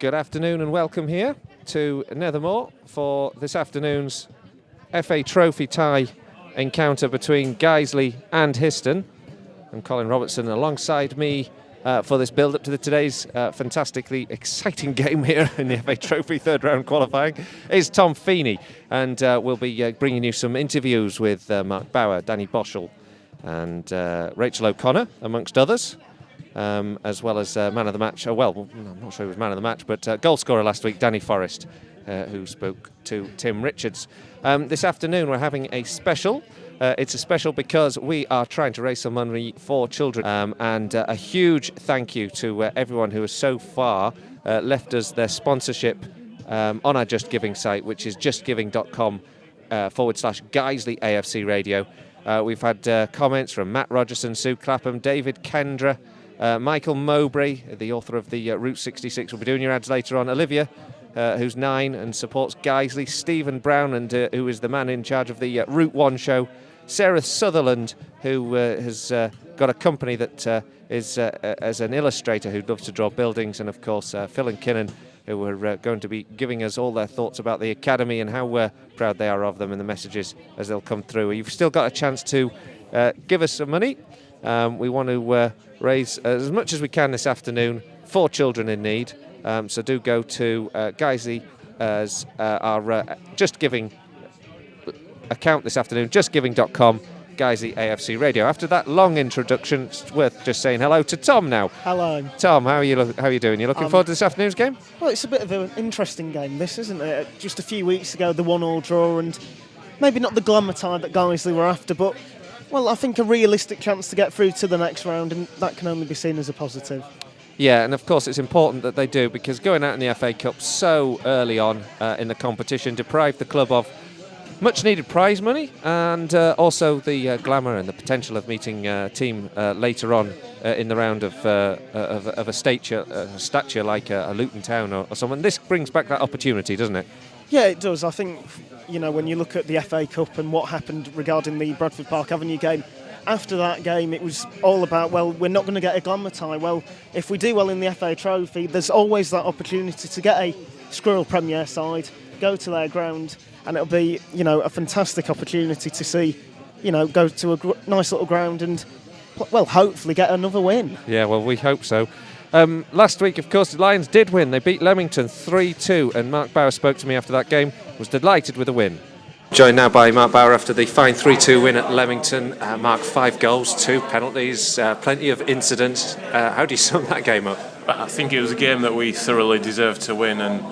Good afternoon and welcome here to Nethermoor for this afternoon's FA Trophy tie encounter between Guiseley and Histon. I'm Colin Robertson, alongside me for this build-up to today's fantastically exciting game here in the FA Trophy third round qualifying is Tom Feeney, and we'll be bringing you some interviews with Mark Bauer, Danny Boschel and Rachel O'Connor, amongst others. As well as man of the match. I'm not sure he was man of the match, but goal scorer last week, Danny Forrest, who spoke to Tim Richards. This afternoon we're having a special. It's a special because we are trying to raise some money for children, and a huge thank you to everyone who has so far left us their sponsorship on our Just Giving site, which is justgiving.com/Guiseley AFC Radio. We've had comments from Matt Rogerson, Sue Clapham, David Kendra, Michael Mowbray, the author of the Route 66, will be doing your ads later on. Olivia, who's 9 and supports Guiseley. Stephen Brown, and who is the man in charge of the Route 1 show. Sarah Sutherland, who has got a company that is as an illustrator who loves to draw buildings. And of course Phil and Kinnan, who are going to be giving us all their thoughts about the academy and how proud they are of them and the messages as they'll come through. You've still got a chance to give us some money. We want to raise as much as we can this afternoon for children in need. So do go to Guiseley as our Just Giving account this afternoon, justgiving.com, Guiseley AFC Radio. After that long introduction, it's worth just saying hello to Tom now. Hello. Tom, how are you doing? You looking forward to this afternoon's game? Well, it's a bit of an interesting game, this, isn't it? Just a few weeks ago, the 1-1 draw, and maybe not the glamour tie that Guiseley were after, but well, I think a realistic chance to get through to the next round, and that can only be seen as a positive. Yeah, and of course it's important that they do, because going out in the FA Cup so early on in the competition deprived the club of much needed prize money, and also the glamour and the potential of meeting a team later on in the round of a stature like a Luton Town or someone. This brings back that opportunity, doesn't it? Yeah, it does. I think, you know, when you look at the FA Cup and what happened regarding the Bradford Park Avenue game, after that game it was all about, well, we're not going to get a glamour tie. Well, if we do well in the FA Trophy, there's always that opportunity to get a Squirrel Premier side, go to their ground, and it'll be, you know, a fantastic opportunity to see, you know, go to a nice little ground and, well, hopefully get another win. Yeah, well, we hope so. Last week, of course, the Lions did win. They beat Leamington 3-2, and Mark Bauer spoke to me after that game, was delighted with the win. Joined now by Mark Bauer after the fine 3-2 win at Leamington. Mark, 5 goals, 2 penalties, plenty of incidents. How do you sum that game up? I think it was a game that we thoroughly deserved to win, and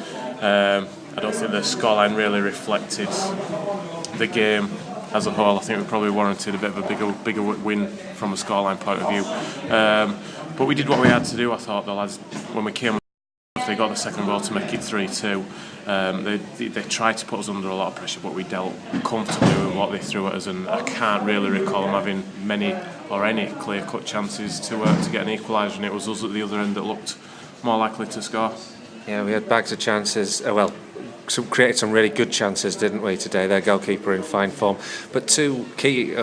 I don't think the scoreline really reflected the game as a whole. I think we probably warranted a bit of a bigger win from a scoreline point of view. But we did what we had to do. I thought the lads, when we came, they got the second goal to make it 3-2. They tried to put us under a lot of pressure, but we dealt comfortably with what they threw at us, and I can't really recall them having many or any clear-cut chances to get an equaliser, and it was us at the other end that looked more likely to score. Yeah, we had bags of chances. Created some really good chances, didn't we, today? Their goalkeeper in fine form. But there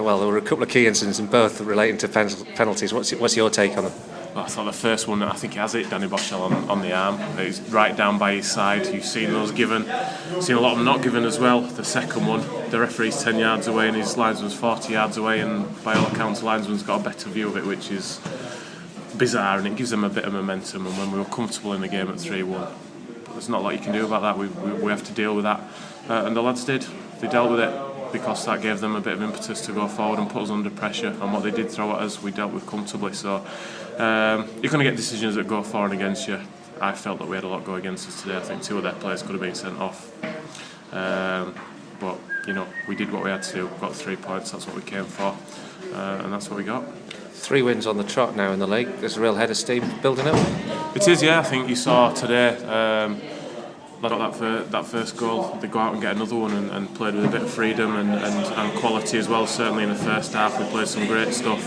were a couple of key incidents, and both relating to penalties. What's your take on them? Well, I thought the first one, I think he has it, Danny Boschel on the arm. He's right down by his side. You've seen those given. You've seen a lot of them not given as well. The second one, the referee's 10 yards away and his linesman's 40 yards away, and by all accounts, the linesman's got a better view of it, which is bizarre, and it gives them a bit of momentum. And when we were comfortable in the game at 3-1, there's not a lot you can do about that. We have to deal with that, and the lads did. They dealt with it, because that gave them a bit of impetus to go forward and put us under pressure, and what they did throw at us we dealt with comfortably. So you're going to get decisions that go for and against you. I felt that we had a lot go against us today. I think 2 of their players could have been sent off, but you know, we did what we had to do. We got 3 points, that's what we came for, and that's what we got. 3 wins on the trot now in the league. There's a real head of steam building up. It is, yeah. I think you saw today, they got that first goal. They go out and get another one, and played with a bit of freedom and quality as well. Certainly in the first half, we played some great stuff,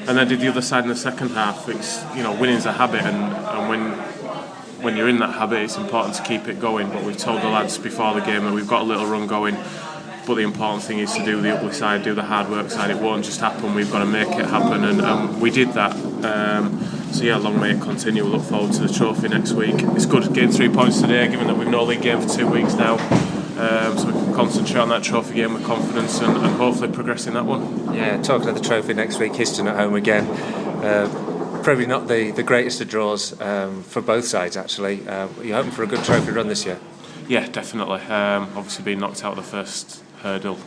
and then did the other side in the second half. It's, you know, winning's a habit, and when you're in that habit, it's important to keep it going. But we've told the lads before the game that we've got a little run going. But the important thing is to do the ugly side, do the hard work side. It won't just happen. We've got to make it happen, and we did that. So yeah, long may it continue. We'll look forward to the trophy next week. It's good getting 3 points today, given that we've no league game for 2 weeks now. So we can concentrate on that trophy game with confidence and hopefully progress in that one. Yeah, talking of the trophy next week, Histon at home again. Probably not the greatest of draws for both sides, actually. You're hoping for a good trophy run this year? Yeah, definitely. Obviously being knocked out of the first hurdle,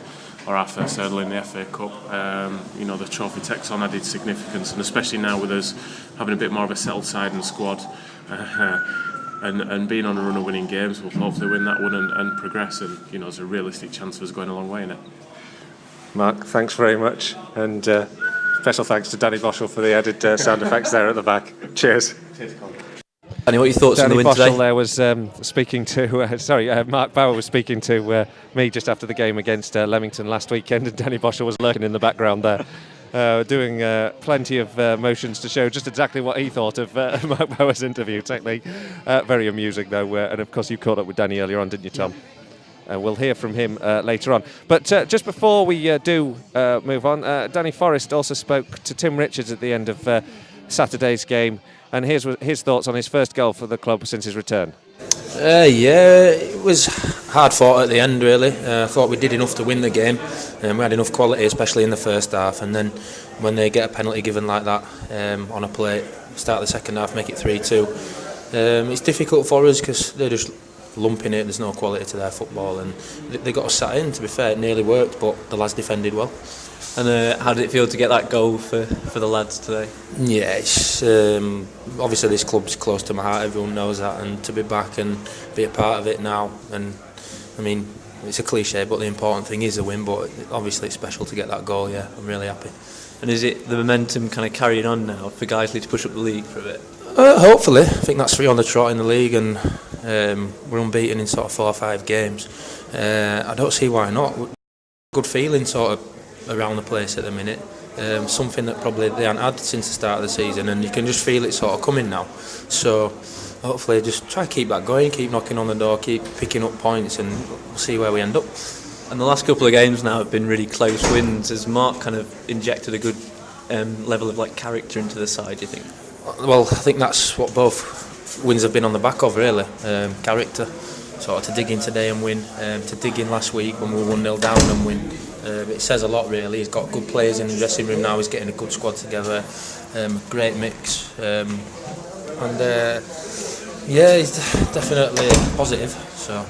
or our first hurdle in the FA Cup, the trophy takes on added significance, and especially now with us having a bit more of a settled side and squad, and being on a run of winning games, we'll hopefully win that one and progress, and there's a realistic chance of us going a long way in it. Mark, thanks very much, and special thanks to Danny Boschel for the added sound effects there at the back. Cheers. Cheers, Colin. Danny, what are your thoughts on the win Boschel today? there was speaking to, Mark Bauer was speaking to me just after the game against Leamington last weekend, and Danny Boschel was lurking in the background there, doing plenty of motions to show just exactly what he thought of Mark Bauer's interview technique. Very amusing though, and of course you caught up with Danny earlier on, didn't you, Tom? We'll hear from him later on. But just before we do move on, Danny Forrest also spoke to Tim Richards at the end of Saturday's game, and here's his thoughts on his first goal for the club since his return. It was hard fought at the end, really. I thought we did enough to win the game. We had enough quality, especially in the first half, and then when they get a penalty given like that on a plate, start the second half, make it 3-2. It's difficult for us because they're just lumping it. There's no quality to their football, and they got us sat in. To be fair, it nearly worked, but the lads defended well. And how did it feel to get that goal for the lads today? Yeah, it's obviously this club's close to my heart. Everyone knows that, and to be back and be a part of it now, and I mean, it's a cliche, but the important thing is a win. But obviously, it's special to get that goal. Yeah, I'm really happy. And is it the momentum kind of carrying on now for Guiseley to push up the league for a bit? Hopefully, I think that's 3 on the trot in the league, and we're unbeaten in sort of 4 or 5 games. I don't see why not. Good feeling sort of around the place at the minute. Something that probably they haven't had since the start of the season, and you can just feel it sort of coming now. So hopefully just try to keep that going, keep knocking on the door, keep picking up points, and we'll see where we end up. And the last couple of games now have been really close wins. Has Mark kind of injected a good level of character into the side, do you think? Well, I think that's what both wins have been on the back of, really. Character, sort of to dig in today and win, to dig in last week when we were 1-0 down and win. It says a lot, really. He's got good players in the dressing room now. He's getting a good squad together, great mix, he's definitely positive. So,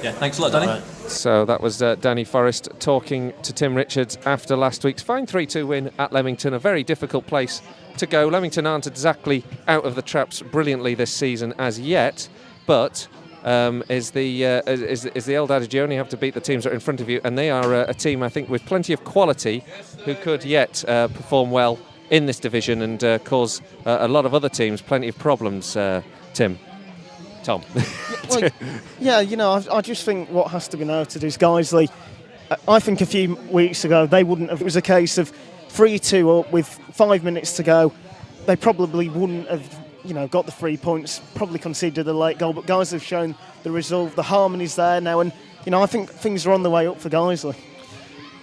yeah, thanks a lot, Danny. Right. So that was Danny Forrest talking to Tim Richards after last week's fine 3-2 win at Leamington. A very difficult place to go. Leamington aren't exactly out of the traps brilliantly this season as yet, but is the old adage, you only have to beat the teams that are in front of you, and they are a team, I think, with plenty of quality who could yet perform well in this division and cause a lot of other teams plenty of problems, Tom. I just think what has to be noted is Guiseley, I think a few weeks ago they wouldn't have, it was a case of 3-2 up with 5 minutes to go, they probably wouldn't have got the 3 points, probably conceded a late goal, but guys have shown the resolve, the harmony's there now, and I think things are on the way up for Guiseley.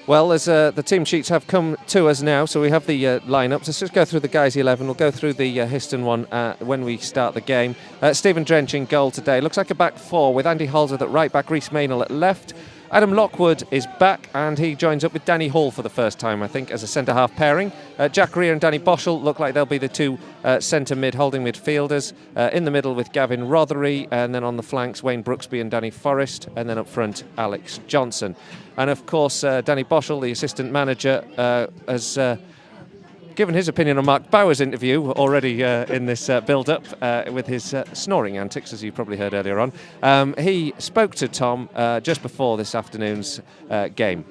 Well, as the team sheets have come to us now, so we have the lineups. Let's just go through the guys 11. We'll go through the Histon one when we start the game. Stephen Drench in goal today. Looks like a back 4 with Andy Holdsworth at right back, Rhys Maynell at left. Adam Lockwood is back, and he joins up with Danny Hall for the first time, I think, as a centre-half pairing. Jack Rear and Danny Boschel look like they'll be the 2 centre-mid holding midfielders. In the middle with Gavin Rothery, and then on the flanks, Wayne Brooksby and Danny Forrest, and then up front, Alex Johnson. And of course, Danny Boschel, the assistant manager, has given his opinion on Mark Bauer's interview already in this build-up with his snoring antics, as you probably heard earlier on. He spoke to Tom just before this afternoon's game.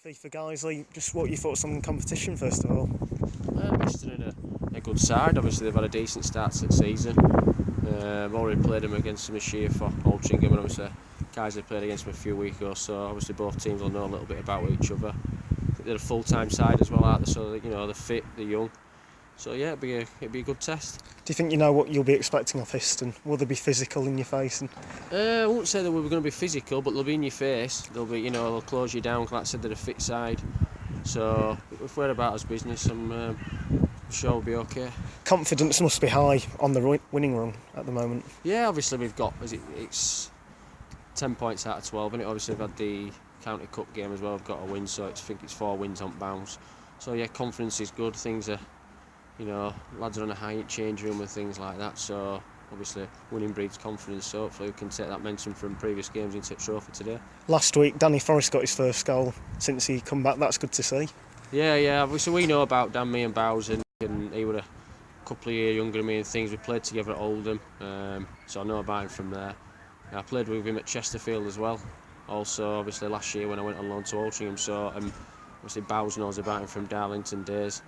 For Guiseley, just what your thoughts on the competition first of all? Histon in a good side. Obviously they've had a decent start to the season. I've already played them against them this year for Altrincham, and obviously guys they played against them a few weeks ago, so obviously both teams will know a little bit about each other. I think they're a full-time side as well, aren't they? So they're fit, they're young. So yeah, it'd be a good test. Do you think you know what you'll be expecting of Histon? Will they be physical in your face? I wouldn't say that we're going to be physical, but they'll be in your face. They'll be, they'll close you down. Like I said, they're a fit side. So if we're about as business, I'm sure we'll be okay. Confidence must be high on the winning run at the moment. Yeah, obviously we've got, it's 10 points out of 12, and obviously we've had the County Cup game as well. We've got a win, so I think it's 4 wins on bounce. So yeah, confidence is good. Things are, lads are on a high change room and things like that. So obviously winning breeds confidence. So hopefully we can take that momentum from previous games into the trophy today. Last week, Danny Forrest got his first goal since he come back. That's good to see. Yeah. Obviously we know about Dan, me and Bowser, and he was a couple of years younger than me and things. We played together at Oldham, so I know about him from there. I played with him at Chesterfield as well. Also, obviously last year when I went on loan to Altrincham, so obviously Bowes knows about him from Darlington days.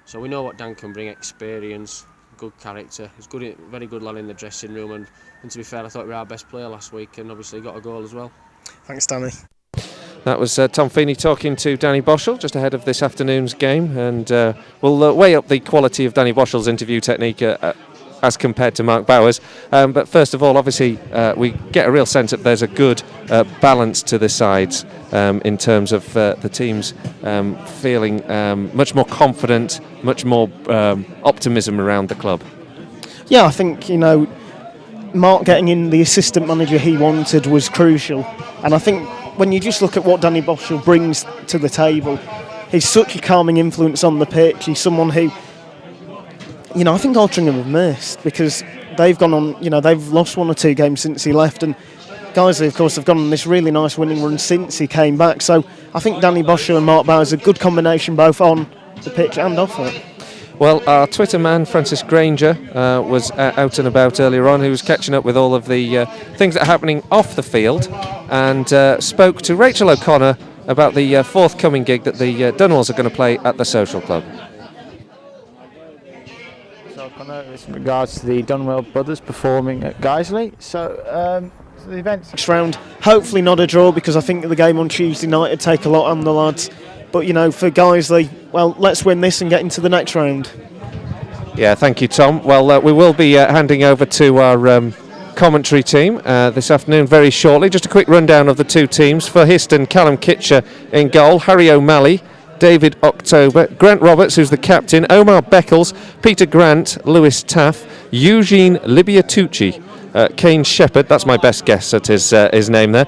So we know what Dan can bring: experience, good character. He's good, very good lad in the dressing room, and to be fair, I thought we were our best player last week, and obviously got a goal as well. Thanks, Danny. That was Tom Feeney talking to Danny Boschel just ahead of this afternoon's game, and we'll weigh up the quality of Danny Boschel's interview technique as compared to Mark Bowers. But first of all, obviously, we get a real sense that there's a good balance to the sides in terms of the teams feeling much more confident, much more optimism around the club. Yeah, I think, Mark getting in the assistant manager he wanted was crucial. And I think when you just look at what Danny Boschel brings to the table, he's such a calming influence on the pitch. He's someone who, I think Altrincham have missed, because they've gone on, they've lost 1 or 2 games since he left, and Guiseley, of course, have gone on this really nice winning run since he came back. So I think Danny Boschel and Mark Bowers are a good combination both on the pitch and off it. Well, our Twitter man, Francis Granger, was out and about earlier on. He was catching up with all of the things that are happening off the field, and spoke to Rachel O'Connor about the forthcoming gig that the Dunwells are going to play at the Social Club. So, O'Connor, with regards to the Dunwell brothers performing at Guiseley, so the events Next round, hopefully not a draw, because I think the game on Tuesday night would take a lot on the lads. But, for Guiseley, well, let's win this and get into the next round. Yeah, thank you, Tom. Well, we will be handing over to our commentary team this afternoon very shortly. Just a quick rundown of the two teams. For Histon, Callum Kitcher in goal, Harry O'Malley, David October, Grant Roberts, who's the captain, Omar Beckles, Peter Grant, Lewis Taff, Eugene Libiatucci, Kane Shepherd, that's my best guess at his name there,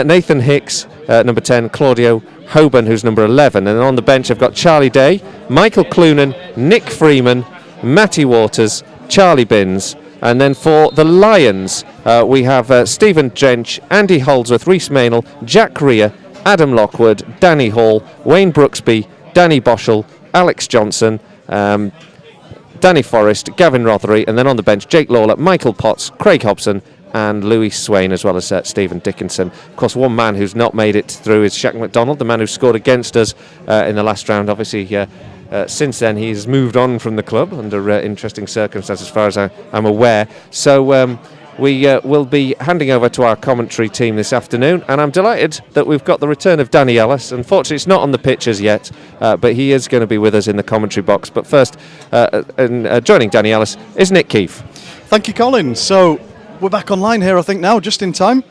Nathan Hicks, number 10, Claudio Hoban, who's number 11, and on the bench I've got Charlie Day, Michael Clunan, Nick Freeman, Matty Waters, Charlie Binns, and then for the Lions we have Stephen Drench, Andy Holdsworth, Rhys Maynell, Jack Rea, Adam Lockwood, Danny Hall, Wayne Brooksby, Danny Boschel, Alex Johnson, Danny Forrest, Gavin Rothery, and then on the bench Jake Lawler, Michael Potts, Craig Hobson, and Louis Swain, as well as Stephen Dickinson. Of course, one man who's not made it through is Shaq McDonald, the man who scored against us in the last round. Obviously, since then he's moved on from the club under interesting circumstances, as far as I'm aware. So we will be handing over to our commentary team this afternoon, and I'm delighted that we've got the return of Danny Ellis. Unfortunately, it's not on the pitch as yet, but he is going to be with us in the commentary box. But first, joining Danny Ellis is Nick Keefe. Thank you, Colin. So we're back online here, I think, now, just in time.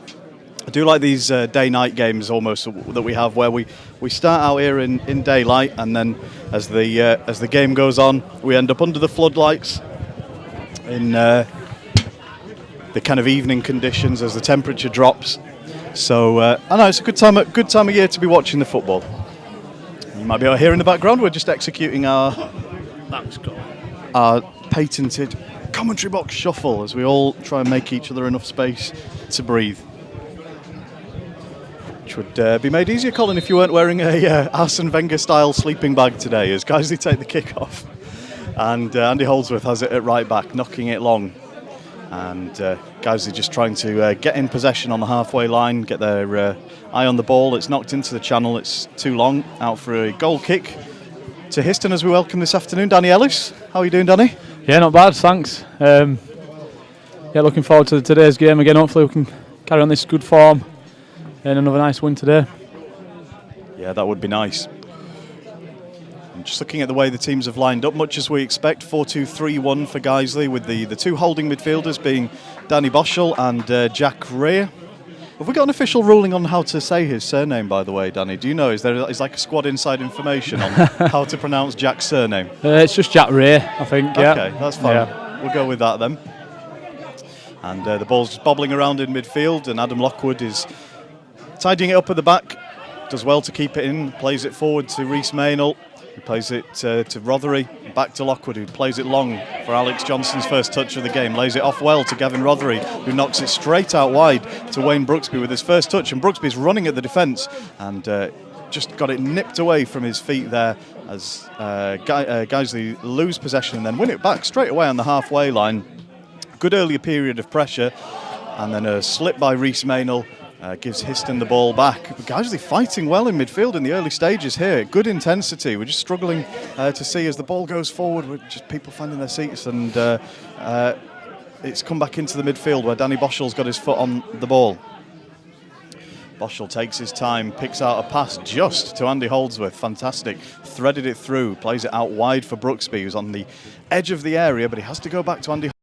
I do like these day-night games almost that we have, where we start out here in daylight, and then as the game goes on, we end up under the floodlights in the kind of evening conditions as the temperature drops. So I know it's a good time of year to be watching the football. You might be out here in the background. We're just executing our patented commentary box shuffle as we all try and make each other enough space to breathe. Which would be made easier, Colin, if you weren't wearing a Arsene Wenger-style sleeping bag today, as Guiseley take the kick-off. And Andy Holdsworth has it at right back, knocking it long. And Guiseley just trying to get in possession on the halfway line, get their eye on the ball. It's knocked into the channel, it's too long, out for a goal kick to Histon as we welcome this afternoon Danny Ellis. How are you doing, Danny? Yeah, not bad, thanks. Looking forward to today's game again. Hopefully we can carry on this good form and another nice win today. Yeah, that would be nice. And just looking at the way the teams have lined up, much as we expect, 4-2-3-1 for Guiseley, with the two holding midfielders being Danny Boschel and Jack Rea. Have we got an official ruling on how to say his surname, by the way, Danny? Do you know? Is like a squad inside information on how to pronounce Jack's surname? It's just Jack Ray, I think. Yeah. Okay, that's fine. Yeah. We'll go with that then. And the ball's just bobbling around in midfield, and Adam Lockwood is tidying it up at the back. Does well to keep it in, plays it forward to Rhys Maynell, who plays it to Rothery, back to Lockwood, who plays it long for Alex Johnson's first touch of the game, lays it off well to Gavin Rothery, who knocks it straight out wide to Wayne Brooksby with his first touch, and Brooksby's running at the defence and just got it nipped away from his feet there as Guiseley lose possession and then win it back straight away on the halfway line. Good earlier period of pressure, and then a slip by Rhys Maynell gives Histon the ball back. But Guiseley fighting well in midfield in the early stages here. Good intensity. We're just struggling to see as the ball goes forward. We're just people finding their seats, and it's come back into the midfield where Danny Boschell's got his foot on the ball. Boschell takes his time, picks out a pass just to Andy Holdsworth. Fantastic. Threaded it through, plays it out wide for Brooksby, who's on the edge of the area, but he has to go back to Andy